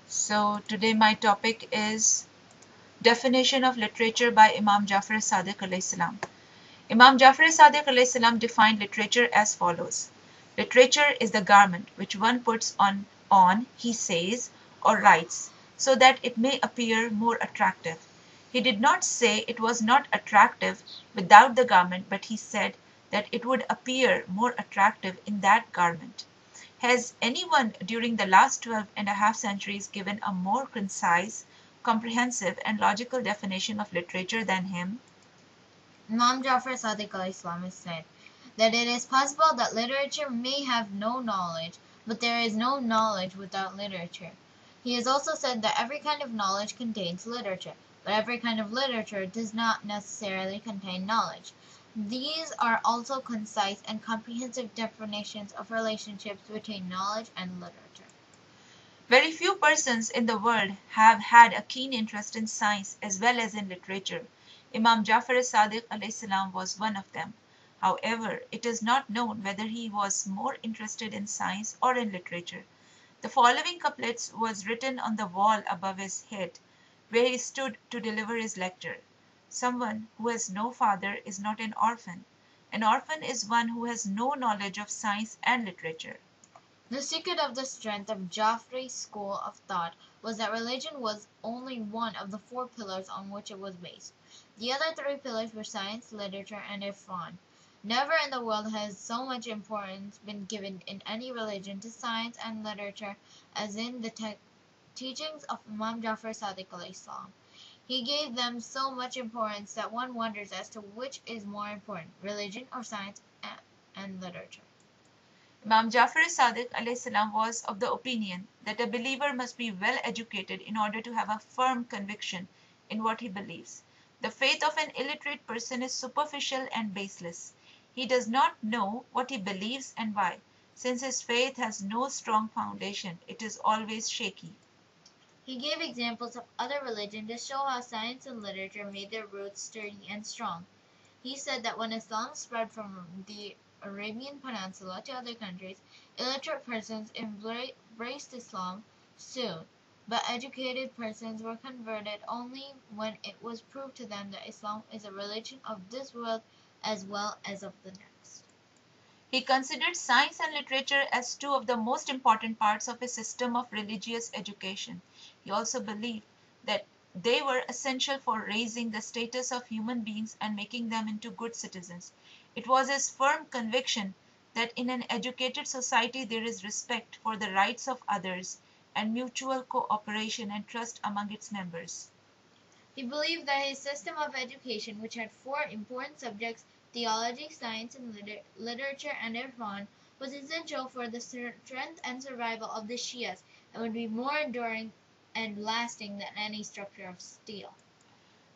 So today my topic is definition of literature by Imam Jaffer As Sadiq alayhi salam. Imam Jaffer As Sadiq alayhi salam defined literature as follows. Literature is the garment which one puts on, he says, or writes, so that it may appear more attractive. He did not say it was not attractive without the garment, but he said that it would appear more attractive in that garment. Has anyone during the last 12.5 centuries given a more concise, comprehensive, and logical definition of literature than him? Imam Jaffer As Sadiq has said that it is possible that literature may have no knowledge, but there is no knowledge without literature. He has also said that every kind of knowledge contains literature, but every kind of literature does not necessarily contain knowledge. These are also concise and comprehensive definitions of relationships between knowledge and literature. Very few persons in the world have had a keen interest in science as well as in literature. Imam Jaffer As Sadiq alayhi salam was one of them. However, it is not known whether he was more interested in science or in literature. The following couplets was written on the wall above his head, where he stood to deliver his lecture. Someone who has no father is not an orphan. An orphan is one who has no knowledge of science and literature. The secret of the strength of Joffrey's school of thought was that religion was only one of the four pillars on which it was based. The other three pillars were science, literature, and irfan. Never in the world has so much importance been given in any religion to science and literature as in the teachings of Imam Jaffer Sadiq alayhi salam. He gave them so much importance that one wonders as to which is more important, religion or science and literature. Imam Jaffer As Sadiq alayhi salam was of the opinion that a believer must be well educated in order to have a firm conviction in what he believes. The faith of an illiterate person is superficial and baseless. He does not know what he believes and why. Since his faith has no strong foundation, it is always shaky. He gave examples of other religions to show how science and literature made their roots sturdy and strong. He said that when Islam spread from the Arabian Peninsula to other countries, illiterate persons embraced Islam soon, but educated persons were converted only when it was proved to them that Islam is a religion of this world as well as of the next. He considered science and literature as two of the most important parts of his system of religious education. He also believed that they were essential for raising the status of human beings and making them into good citizens. It was his firm conviction that in an educated society there is respect for the rights of others and mutual cooperation and trust among its members. He believed that his system of education, which had four important subjects, theology, science, and literature and irfan, was essential for the strength and survival of the Shias and would be more enduring and lasting than any structure of steel.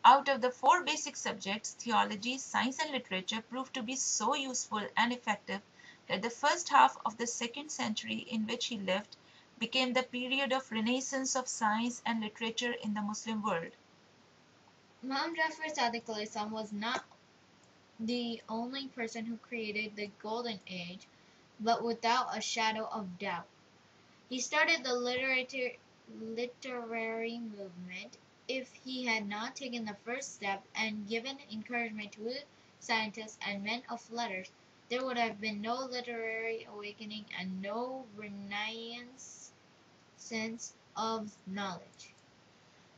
Out of the four basic subjects, theology, science, and literature proved to be so useful and effective that the first half of the second century in which he lived became the period of renaissance of science and literature in the Muslim world. Imam Jaffer Sadiq was not the only person who created the Golden Age, but without a shadow of doubt. He started the literary movement. If he had not taken the first step and given encouragement to scientists and men of letters, there would have been no literary awakening and no renaissance of knowledge.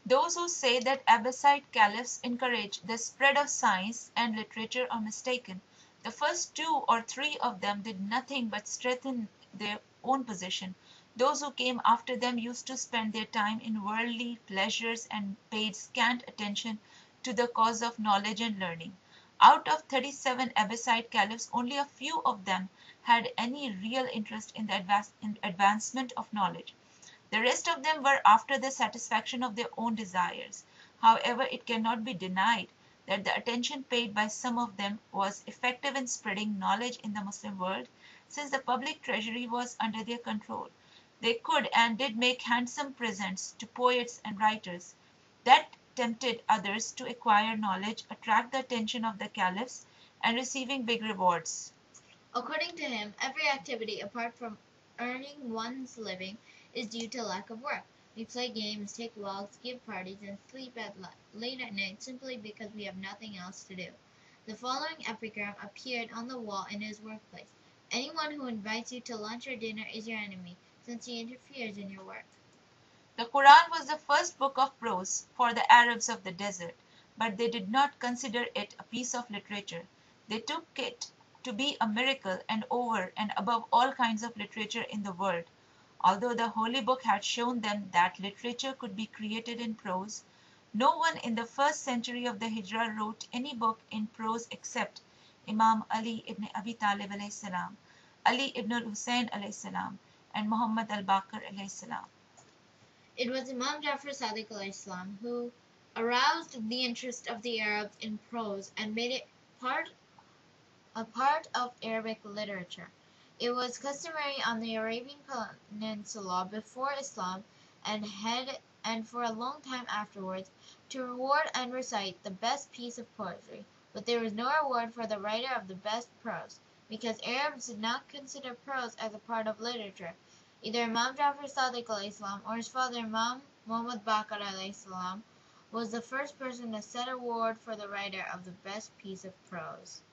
Those who say that Abbasid caliphs encouraged the spread of science and literature are mistaken. The first two or three of them did nothing but strengthen their own position. Those who came after them used to spend their time in worldly pleasures and paid scant attention to the cause of knowledge and learning. Out of 37 Abbasid caliphs, only a few of them had any real interest in the advancement of knowledge. The rest of them were after the satisfaction of their own desires. However, it cannot be denied that the attention paid by some of them was effective in spreading knowledge in the Muslim world, since the public treasury was under their control. They could and did make handsome presents to poets and writers. That tempted others to acquire knowledge, attract the attention of the caliphs, and receiving big rewards. According to him, every activity apart from earning one's living is due to lack of work. We play games, take walks, give parties, and sleep late at night simply because we have nothing else to do. The following epigram appeared on the wall in his workplace: "Anyone who invites you to lunch or dinner is your enemy, since he interferes in your work." The Quran was the first book of prose for the Arabs of the desert, but they did not consider it a piece of literature. They took it to be a miracle and over and above all kinds of literature in the world. Although the Holy Book had shown them that literature could be created in prose, no one in the first century of the Hijrah wrote any book in prose except Imam Ali ibn Abi Talib alayhi salam, Ali ibn al-Hussein alayhi salam, and Muhammad al-Baqir alayhi salam. It was Imam Jaffer As Sadiq who aroused the interest of the Arabs in prose and made it part a part of Arabic literature. It was customary on the Arabian Peninsula before Islam and for a long time afterwards to reward and recite the best piece of poetry, but there was no reward for the writer of the best prose, because Arabs did not consider prose as a part of literature. Either Imam Jaffer Sadiq or his father Imam Muhammad Baqir was the first person to set a reward for the writer of the best piece of prose.